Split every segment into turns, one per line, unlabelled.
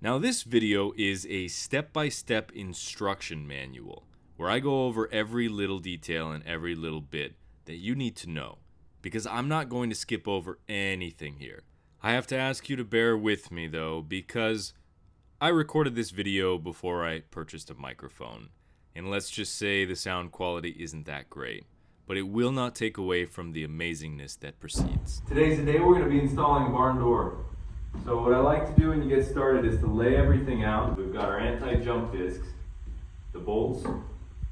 Now this video is a step-by-step instruction manual where I go over every little detail and every little bit that you need to know, because I'm not going to skip over anything here. I have to ask you to bear with me though, because I recorded this video before I purchased a microphone, and let's just say the sound quality isn't that great, but it will not take away from the amazingness that precedes.
Today's the day we're going to be installing a barn door. So what I like to do when you get started is to lay everything out. We've got our anti-jump discs, the bolts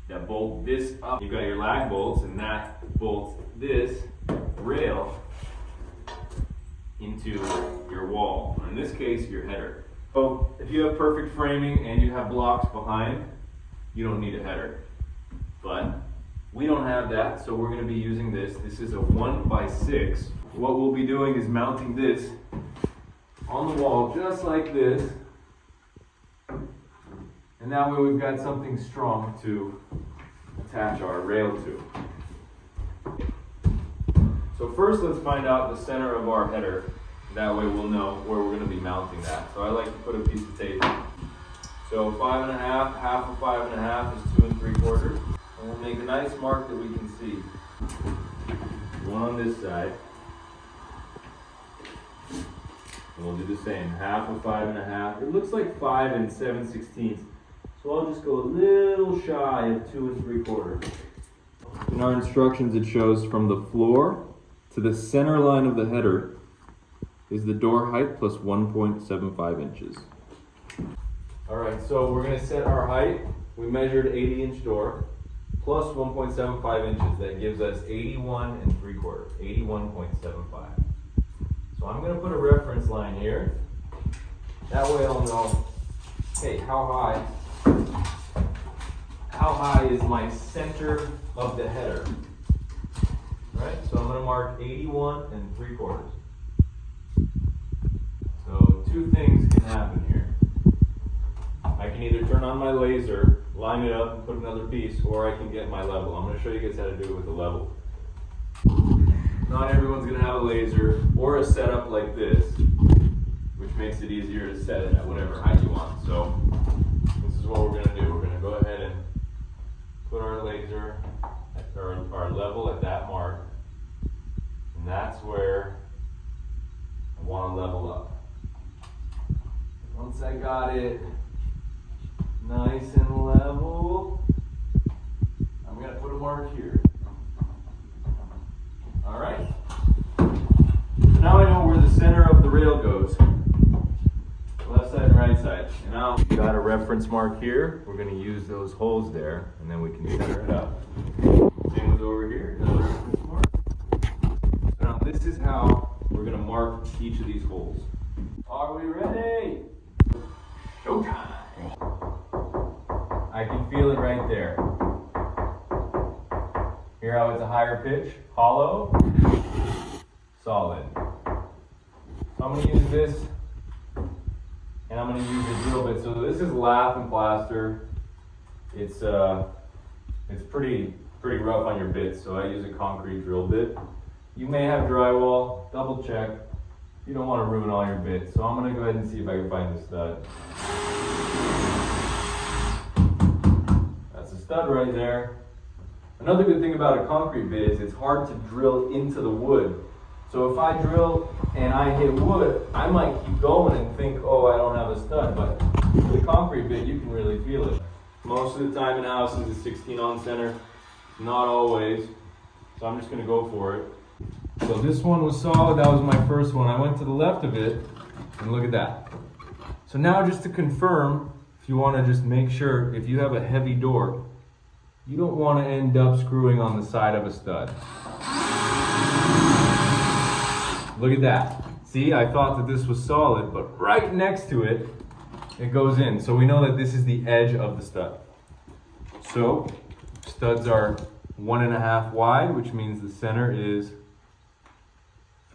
that bolt this up. You've got your lag bolts, and that bolts this rail into your wall. In this case, your header. So if you have perfect framing and you have blocks behind, you don't need a header. But we don't have that, so we're going to be using this. This is a 1x6. What we'll be doing is mounting this on the wall just like this, and that way we've got something strong to attach our rail to. So first let's find out the center of our header. That way we'll know where we're going to be mounting that. So I like to put a piece of tape. So 5.5, half of 5.5 is 2 3/4. And we'll make a nice mark that we can see. One on this side. And we'll do the same, half of 5.5. It looks like 5 7/16. So I'll just go a little shy of 2 3/4. In our instructions it shows from the floor to the center line of the header is the door height plus 1.75 inches. Alright, so we're going to set our height. We measured 80-inch door plus 1.75 inches. That gives us 81 3/4, 81.75. So I'm going to put a reference line here. That way I'll know, hey, how high is my center of the header? Right? So I'm going to mark 81 3/4. So two things can happen here. I can either turn on my laser, line it up, and put another piece, or I can get my level. I'm going to show you guys how to do it with the level. Not everyone's going to have a laser or a setup like this, which makes it easier to set it at whatever height you want. So this is what we're going to do. We're going to go ahead and put our laser, or our level at that mark, and that's where I want to level up. Once I got it nice and level, I'm going to put a mark here. Alright, so now I know where the center of the rail goes, left side and right side. And now we've got a reference mark here. We're going to use those holes there, and then we can center it up. Same with over here, another reference mark. So now this is how we're going to mark each of these holes. Are we ready? Showtime! I can feel it right there. Hear how it's a higher pitch, hollow, solid. So I'm going to use this, and I'm going to use a drill bit. So this is lath and plaster. It's pretty rough on your bits, so I use a concrete drill bit. You may have drywall, double check. You don't want to ruin all your bits. So I'm going to go ahead and see if I can find the stud. That's a stud right there. Another good thing about a concrete bit is it's hard to drill into the wood. So if I drill and I hit wood, I might keep going and think, oh, I don't have a stud. But with a concrete bit, you can really feel it. Most of the time in houses, it's 16 on center. Not always. So I'm just going to go for it. So this one was solid. That was my first one. I went to the left of it, and look at that. So now just to confirm, if you want to just make sure, if you have a heavy door, you don't want to end up screwing on the side of a stud. Look at that. See, I thought that this was solid, but right next to it, it goes in. So we know that this is the edge of the stud. So studs are 1.5 wide, which means the center is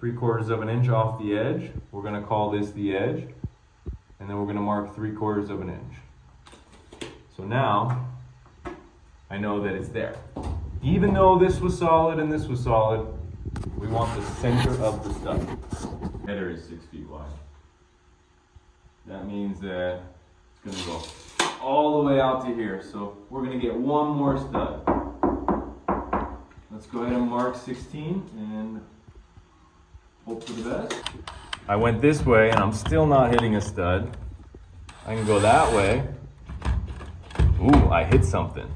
3/4 of an inch off the edge. We're going to call this the edge, and then we're going to mark 3/4 of an inch. So now I know that it's there. Even though this was solid and this was solid, we want the center of the stud. Header is 6 feet wide. that means that it's gonna go all the way out to here. So we're gonna get one more stud. Let's go ahead and mark 16 and hope for the best. I went this way and I'm still not hitting a stud. I can go that way. Ooh, I hit something.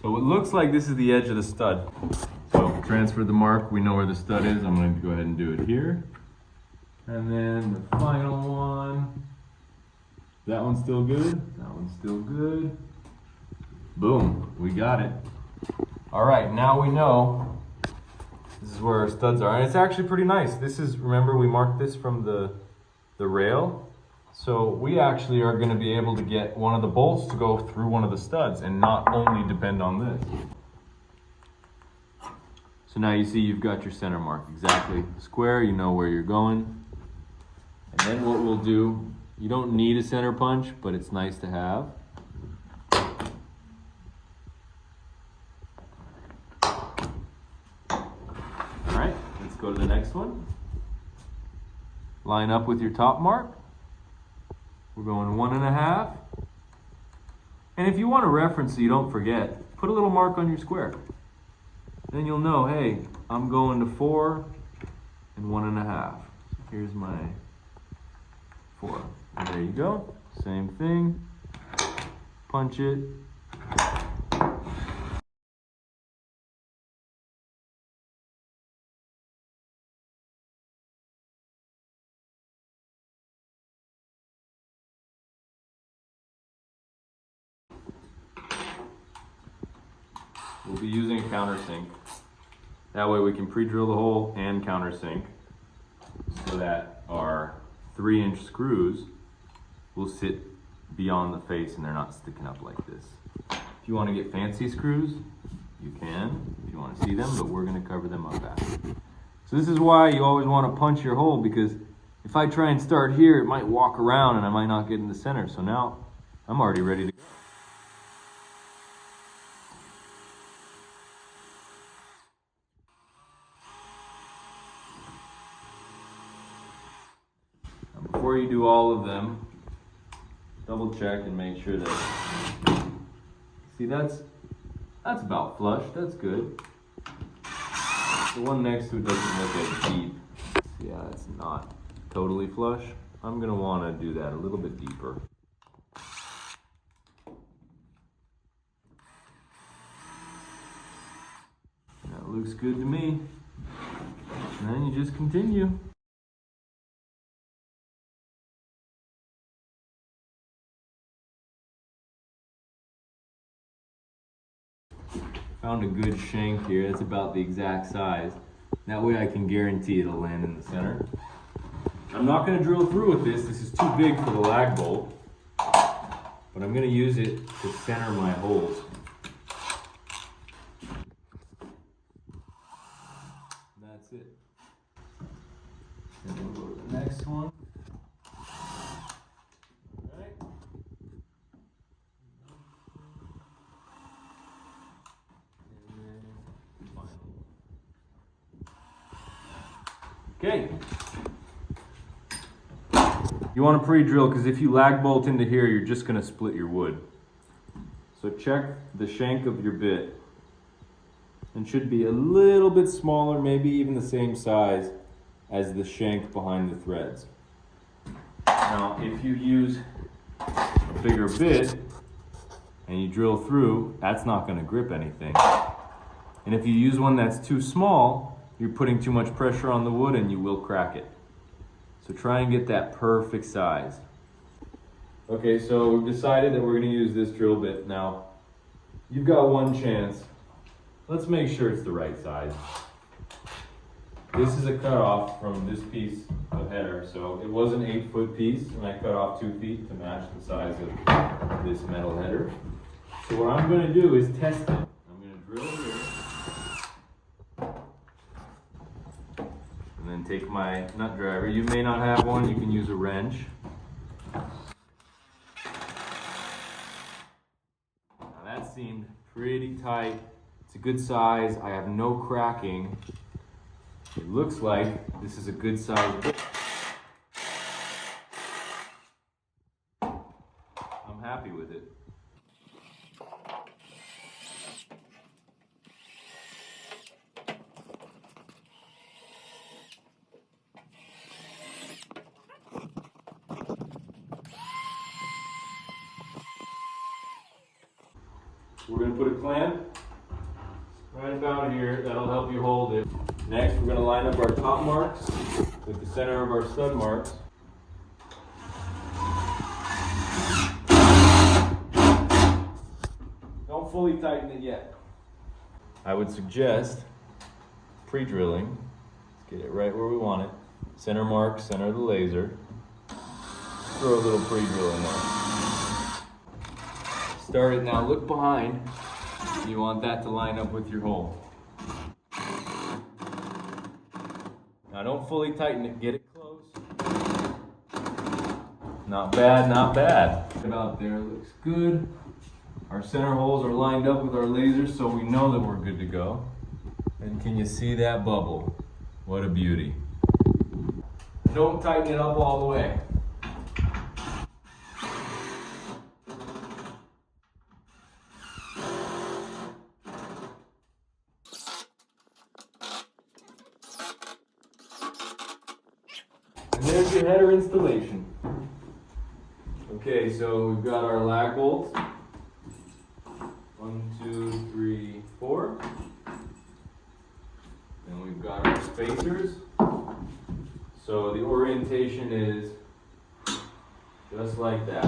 So it looks like this is the edge of the stud. So transfer the mark, we know where the stud is. I'm going to go ahead and do it here. And then the final one. That one's still good. That one's still good. Boom, we got it. All right, now we know this is where our studs are. And it's actually pretty nice. This is, remember we marked this from the rail. So we actually are going to be able to get one of the bolts to go through one of the studs and not only depend on this. So now you see you've got your center mark exactly square, you know where you're going. And then what we'll do, you don't need a center punch, but it's nice to have. All right, let's go to the next one. Line up with your top mark. We're going 1.5. And if you want a reference so you don't forget, put a little mark on your square. Then you'll know, hey, I'm going to 4 and 1.5. Here's my 4. And there you go. Same thing. Punch it. We'll be using a countersink. That way we can pre-drill the hole and countersink so that our 3-inch screws will sit beyond the face and they're not sticking up like this. If you want to get fancy screws, you can, if you want to see them, but we're going to cover them up after. So this is why you always want to punch your hole, because if I try and start here, it might walk around and I might not get in the center. So now I'm already ready to go. Before you do all of them, double check and make sure that, see that's about flush, that's good. The one next to it doesn't look as deep. Yeah, it's not totally flush. I'm gonna wanna do that a little bit deeper. That looks good to me. And then you just continue. Found a good shank here. That's about the exact size. That way I can guarantee it'll land in the center. I'm not going to drill through with this. This is too big for the lag bolt. But I'm going to use it to center my holes. That's it. And we'll go to the next one. Okay. You want to pre-drill because if you lag bolt into here, you're just going to split your wood. So check the shank of your bit. It should be a little bit smaller, maybe even the same size as the shank behind the threads. Now, if you use a bigger bit and you drill through, that's not going to grip anything. And if you use one that's too small, you're putting too much pressure on the wood and you will crack it. So try and get that perfect size. Okay, so we've decided that we're going to use this drill bit. Now, you've got one chance. Let's make sure it's the right size. This is a cutoff from this piece of header. So it was an 8-foot piece and I cut off 2 feet to match the size of this metal header. So what I'm going to do is test it. I'm going to drill here. And then take my nut driver. You may not have one, you can use a wrench. Now that seemed pretty tight. It's a good size. I have no cracking. It looks like this is a good size bit. happy with it. We're going to put a clamp right about here. That'll help you hold it. Next, we're going to line up our top marks with the center of our stud marks. Don't fully tighten it yet. I would suggest pre-drilling. Let's get it right where we want it. Center mark, center of the laser. Throw a little pre-drill in there. Start it now. Look behind. You want that to line up with your hole. Now don't fully tighten it. Get it close. Not bad, not bad. About there looks good. Our center holes are lined up with our lasers, so we know that we're good to go. And can you see that bubble? What a beauty. Don't tighten it up all the way. And there's your header installation. Okay, so we've got our lag bolts. 1, 2, 3, 4. And we've got our spacers. So the orientation is just like that.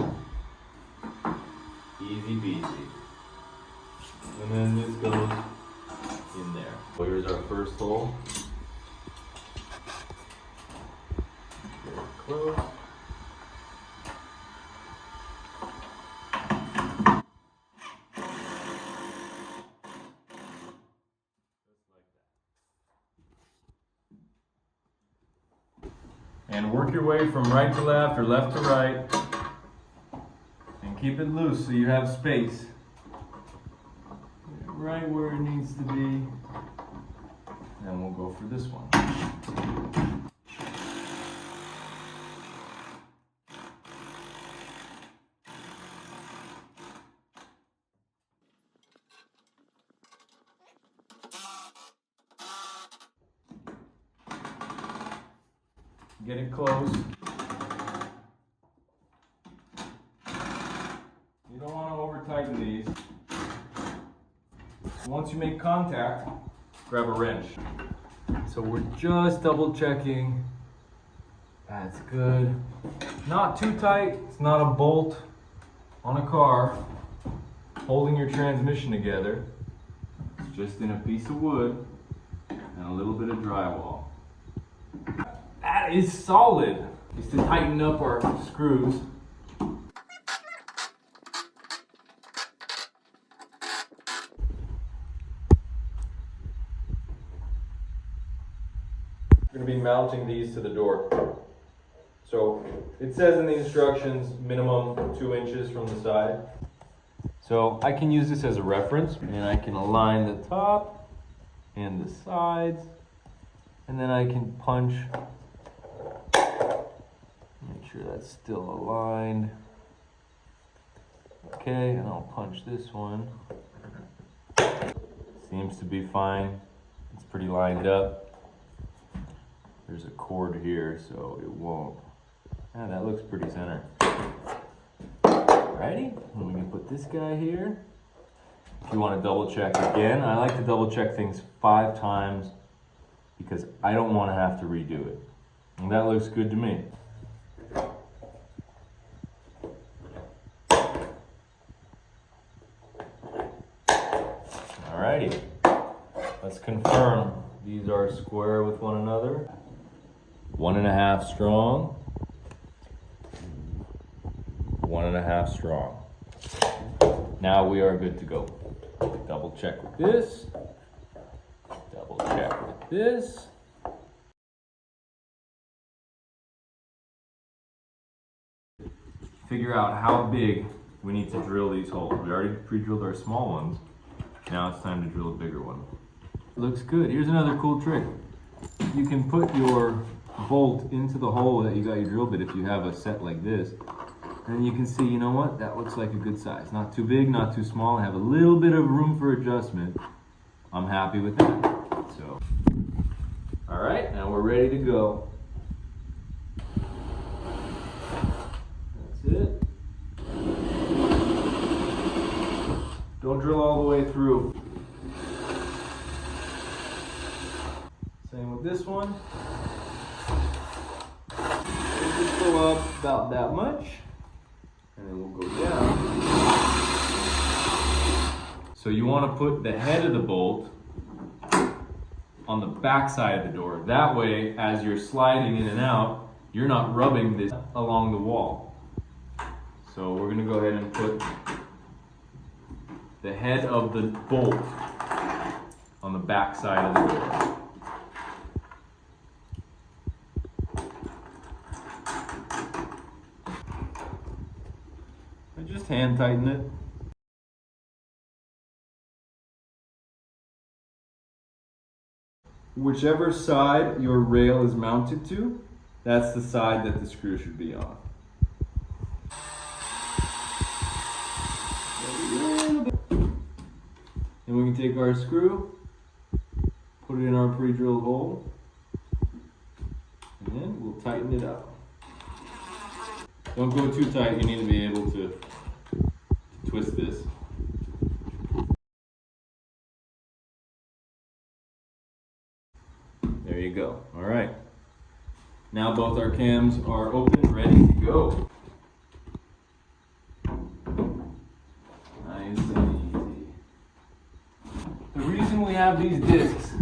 Easy peasy. And then this goes in there. So here's our first hole. Very close. And work your way from right to left or left to right. And keep it loose so you have space. Right where it needs to be. And we'll go for this one. Get it close. You don't want to over tighten these. Once you make contact, grab a wrench. So we're just double checking. That's good. Not too tight. It's not a bolt on a car holding your transmission together. It's just in a piece of wood and a little bit of drywall. That is solid. Just to tighten up our screws. We're going to be mounting these to the door. So it says in the instructions minimum 2 inches from the side. So I can use this as a reference and I can align the top and the sides, and then I can punch. Make sure that's still aligned. Okay, and I'll punch this one. Seems to be fine. It's pretty lined up. There's a cord here, so it won't. Yeah, that looks pretty center. Alrighty, and we can put this guy here. If you want to double check again, I like to double check things 5 times because I don't want to have to redo it. And that looks good to me. Alrighty, let's confirm these are square with one another. 1.5 strong. 1.5 strong. Now we are good to go. Double check with this. Double check with this. Figure out how big we need to drill these holes. We already pre-drilled our small ones. Now it's time to drill a bigger one. Looks good. Here's another cool trick. You can put your bolt into the hole that you got your drill bit if you have a set like this. And you can see, you know what? That looks like a good size. Not too big, not too small. I have a little bit of room for adjustment. I'm happy with that. So, all right, now we're ready to go. That's it. Don't drill all the way through. Same with this one. We'll just go up about that much, and then we'll go down. So you want to put the head of the bolt on the back side of the door. That way, as you're sliding in and out, you're not rubbing this along the wall. So we're going to go ahead and put the head of the bolt on the back side of the door. And just hand tighten it. Whichever side your rail is mounted to, that's the side that the screw should be on. And we can take our screw, put it in our pre-drilled hole, and then we'll tighten it up. Don't go too tight, you need to be able to twist this. There you go. All right. Now both our cams are open, ready to go. Nice and easy. The reason we have these discs,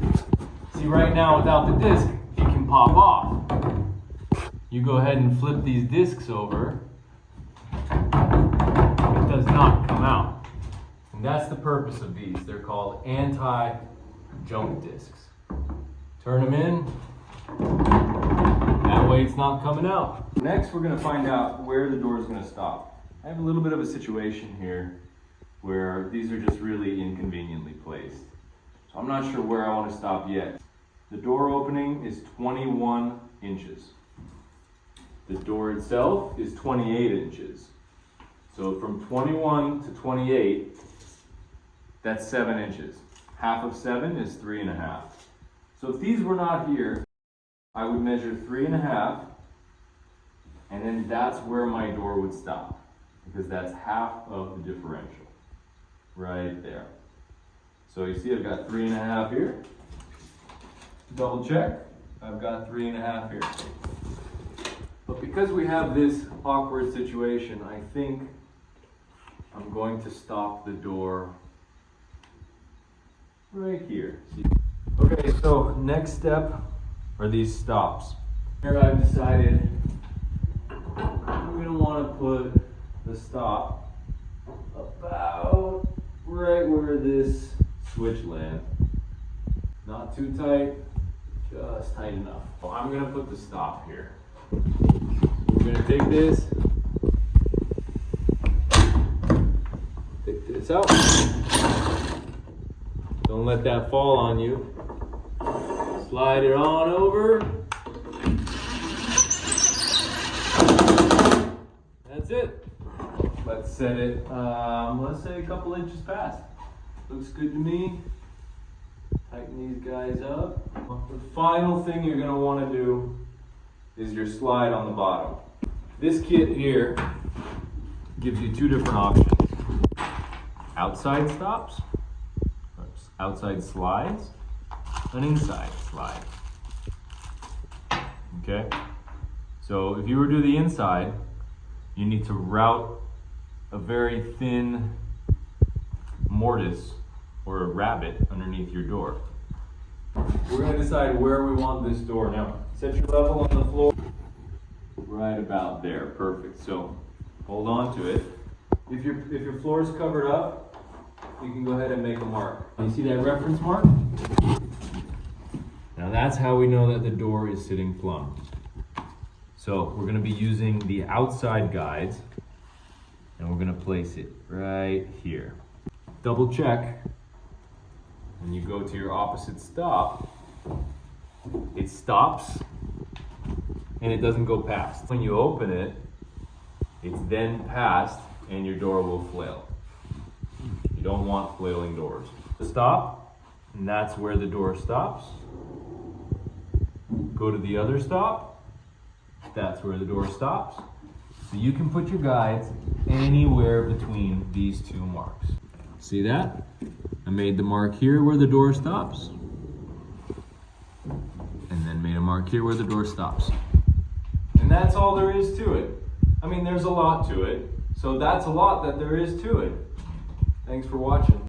see right now without the disc, it can pop off. You go ahead and flip these discs over, it does not come out. And that's the purpose of these. They're called anti-jump discs. Turn them in, that way it's not coming out. Next we're going to find out where the door is going to stop. I have a little bit of a situation here where these are just really inconveniently placed. So I'm not sure where I want to stop yet. The door opening is 21 inches. The door itself is 28 inches. So from 21 to 28, that's 7 inches. Half of 7 is 3.5. So if these were not here, I would measure 3.5, and then that's where my door would stop, because that's half of the differential, right there. So you see I've got 3.5 here. Double check, I've got 3.5 here. But because we have this awkward situation, I think I'm going to stop the door right here. See? Okay, so next step are these stops. Here I've decided I'm going to want to put the stop about right where this switch lands. Not too tight, just tight enough. Well, I'm going to put the stop here. We're going to take this, take this out. Don't let that fall on you. Slide it on over. That's it. Let's set it, let's say a couple inches past. Looks good to me. Tighten these guys up. The final thing you're going to want to do is your slide on the bottom. This kit here gives you two different options. Outside stops, outside slides, an inside slide. Okay? So if you were to do the inside, you need to route a very thin mortise or a rabbet underneath your door. We're going to decide where we want this door. Now, set your level on the floor right about there. Perfect. So hold on to it. If your floor is covered up, you can go ahead and make a mark. You see that reference mark? Now that's how we know that the door is sitting plumb. So we're going to be using the outside guides, and we're going to place it right here. Double check. When you go to your opposite stop, it stops and it doesn't go past. When you open it, It's then passed and your door will flail. You don't want flailing doors. Stop, and that's where the door stops. Go to the other stop, that's where the door stops. So you can put your guides anywhere between these two marks. See that? I made the mark here where the door stops, and then made a mark here where the door stops. And that's all there is to it. I mean, there's a lot to it. So that's a lot that there is to it. Thanks for watching.